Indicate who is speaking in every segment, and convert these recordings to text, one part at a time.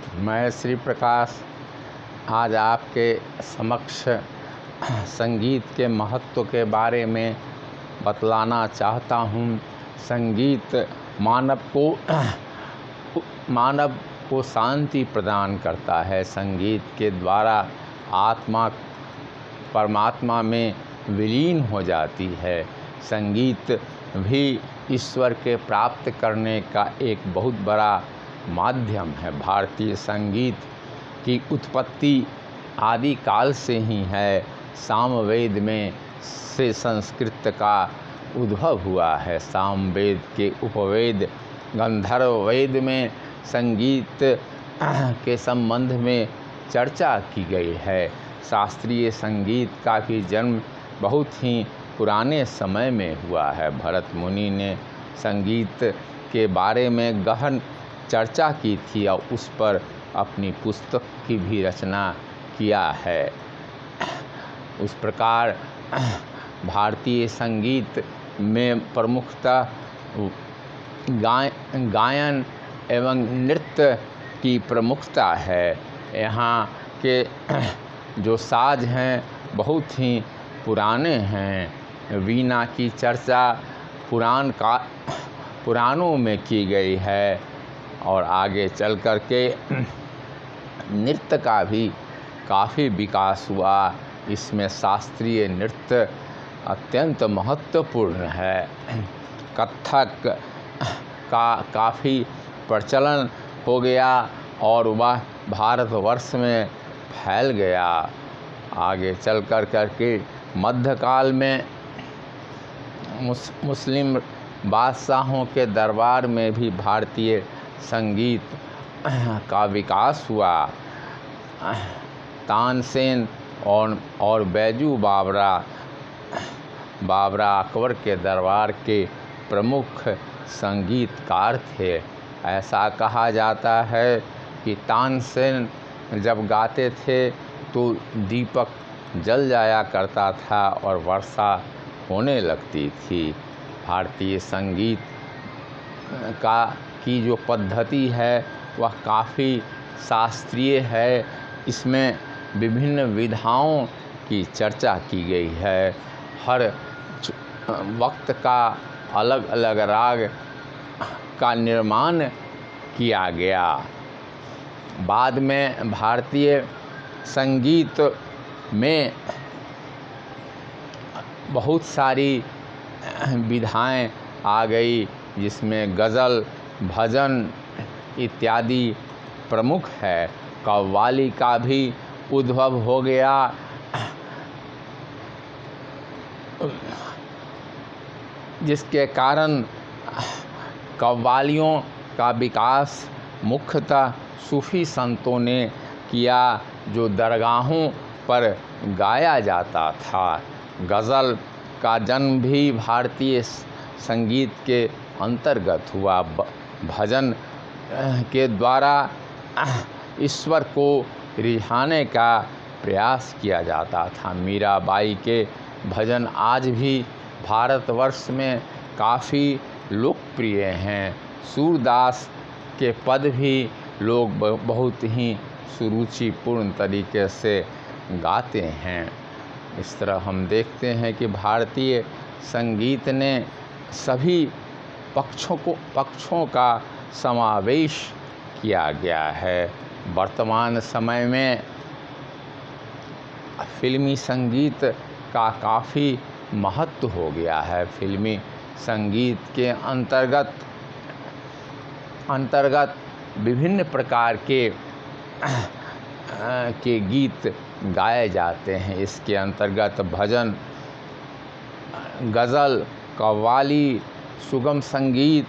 Speaker 1: मैं श्री प्रकाश आज आपके समक्ष संगीत के महत्व के बारे में बतलाना चाहता हूँ। संगीत मानव को शांति प्रदान करता है। संगीत के द्वारा आत्मा परमात्मा में विलीन हो जाती है। संगीत भी ईश्वर के प्राप्त करने का एक बहुत बड़ा माध्यम है। भारतीय संगीत की उत्पत्ति आदि काल से ही है। सामवेद में से संस्कृत का उद्भव हुआ है। सामवेद के उपवेद गंधर्व वेद में संगीत के संबंध में चर्चा की गई है। शास्त्रीय संगीत का भी जन्म बहुत ही पुराने समय में हुआ है। भरत मुनि ने संगीत के बारे में गहन चर्चा की थी और उस पर अपनी पुस्तक की भी रचना किया है। उस प्रकार भारतीय संगीत में प्रमुखतः गायन एवं नृत्य की प्रमुखता है। यहाँ के जो साज हैं बहुत ही पुराने हैं। वीणा की चर्चा पुराणों में की गई है और आगे चल कर के नृत्य का भी काफ़ी विकास हुआ। इसमें शास्त्रीय नृत्य अत्यंत महत्वपूर्ण है। कथक का काफ़ी प्रचलन हो गया और वह भारतवर्ष में फैल गया। आगे चल कर के मध्यकाल में मुस्लिम बादशाहों के दरबार में भी भारतीय संगीत का विकास हुआ। तानसेन और बैजू बाबरा अकबर के दरबार के प्रमुख संगीतकार थे। ऐसा कहा जाता है कि तानसेन जब गाते थे तो दीपक जल जाया करता था और वर्षा होने लगती थी। भारतीय संगीत की जो पद्धति है वह काफ़ी शास्त्रीय है। इसमें विभिन्न विधाओं की चर्चा की गई है। हर वक्त का अलग अलग राग का निर्माण किया गया। बाद में भारतीय संगीत में बहुत सारी विधाएं आ गई, जिसमें गज़ल, भजन इत्यादि प्रमुख है। कव्वाली का भी उद्भव हो गया। जिसके कारण कव्वालियों का विकास मुख्यतः सूफ़ी संतों ने किया, जो दरगाहों पर गाया जाता था। गज़ल का जन्म भी भारतीय संगीत के अंतर्गत हुआ। भजन के द्वारा ईश्वर को रिझाने का प्रयास किया जाता था। मीराबाई के भजन आज भी भारतवर्ष में काफ़ी लोकप्रिय हैं। सूरदास के पद भी लोग बहुत ही सुरुचिपूर्ण तरीके से गाते हैं। इस तरह हम देखते हैं कि भारतीय संगीत ने सभी पक्षों का समावेश किया गया है। वर्तमान समय में फिल्मी संगीत का काफ़ी महत्व हो गया है। फिल्मी संगीत के अंतर्गत विभिन्न प्रकार के गीत गाए जाते हैं। इसके अंतर्गत भजन, गज़ल, कव्वाली, सुगम संगीत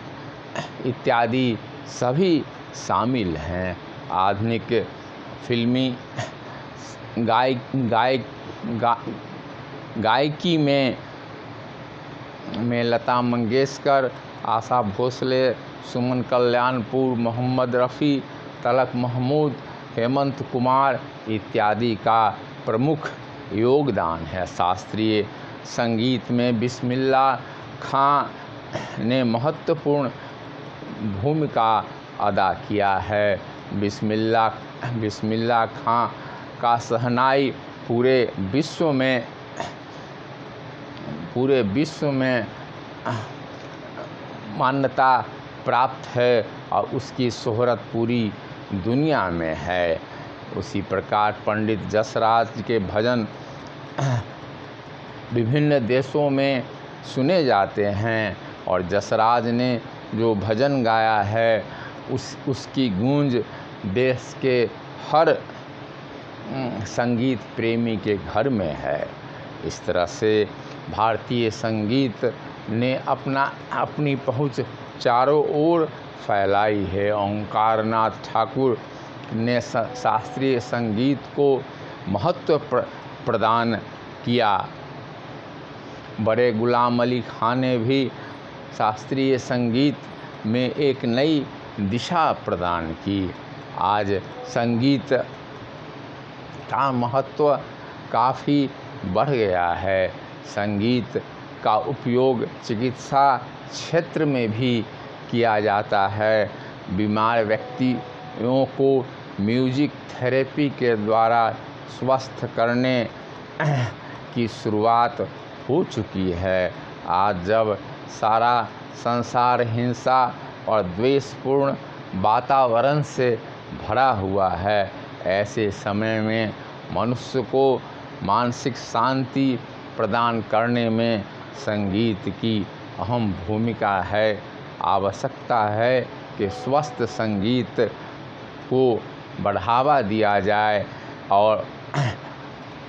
Speaker 1: इत्यादि सभी शामिल हैं। आधुनिक फिल्मी गायकी में लता मंगेशकर, आशा भोसले, सुमन कल्याणपुर, मोहम्मद रफ़ी, तलक महमूद, हेमंत कुमार इत्यादि का प्रमुख योगदान है। शास्त्रीय संगीत में बिस्मिल्ला खां ने महत्वपूर्ण भूमिका अदा किया है। बिस्मिल्लाह खां का शहनाई पूरे विश्व में मान्यता प्राप्त है और उसकी शोहरत पूरी दुनिया में है। उसी प्रकार पंडित जसराज के भजन विभिन्न देशों में सुने जाते हैं और जसराज ने जो भजन गाया है उसकी गूंज देश के हर संगीत प्रेमी के घर में है। इस तरह से भारतीय संगीत ने अपनी पहुंच चारों ओर फैलाई है। ओंकारनाथ ठाकुर ने शास्त्रीय संगीत को महत्व प्रदान किया। बड़े गुलाम अली खान ने भी शास्त्रीय संगीत में एक नई दिशा प्रदान की। आज संगीत का महत्व काफ़ी बढ़ गया है। संगीत का उपयोग चिकित्सा क्षेत्र में भी किया जाता है। बीमार व्यक्तियों को म्यूजिक थेरेपी के द्वारा स्वस्थ करने की शुरुआत हो चुकी है। आज जब सारा संसार हिंसा और द्वेषपूर्ण वातावरण से भरा हुआ है, ऐसे समय में मनुष्य को मानसिक शांति प्रदान करने में संगीत की अहम भूमिका है। आवश्यकता है कि स्वस्थ संगीत को बढ़ावा दिया जाए और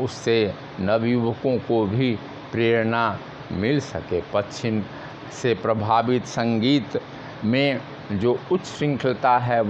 Speaker 1: उससे नवयुवकों को भी प्रेरणा मिल सके। पश्चिम से प्रभावित संगीत में जो उच्च श्रृंखलता है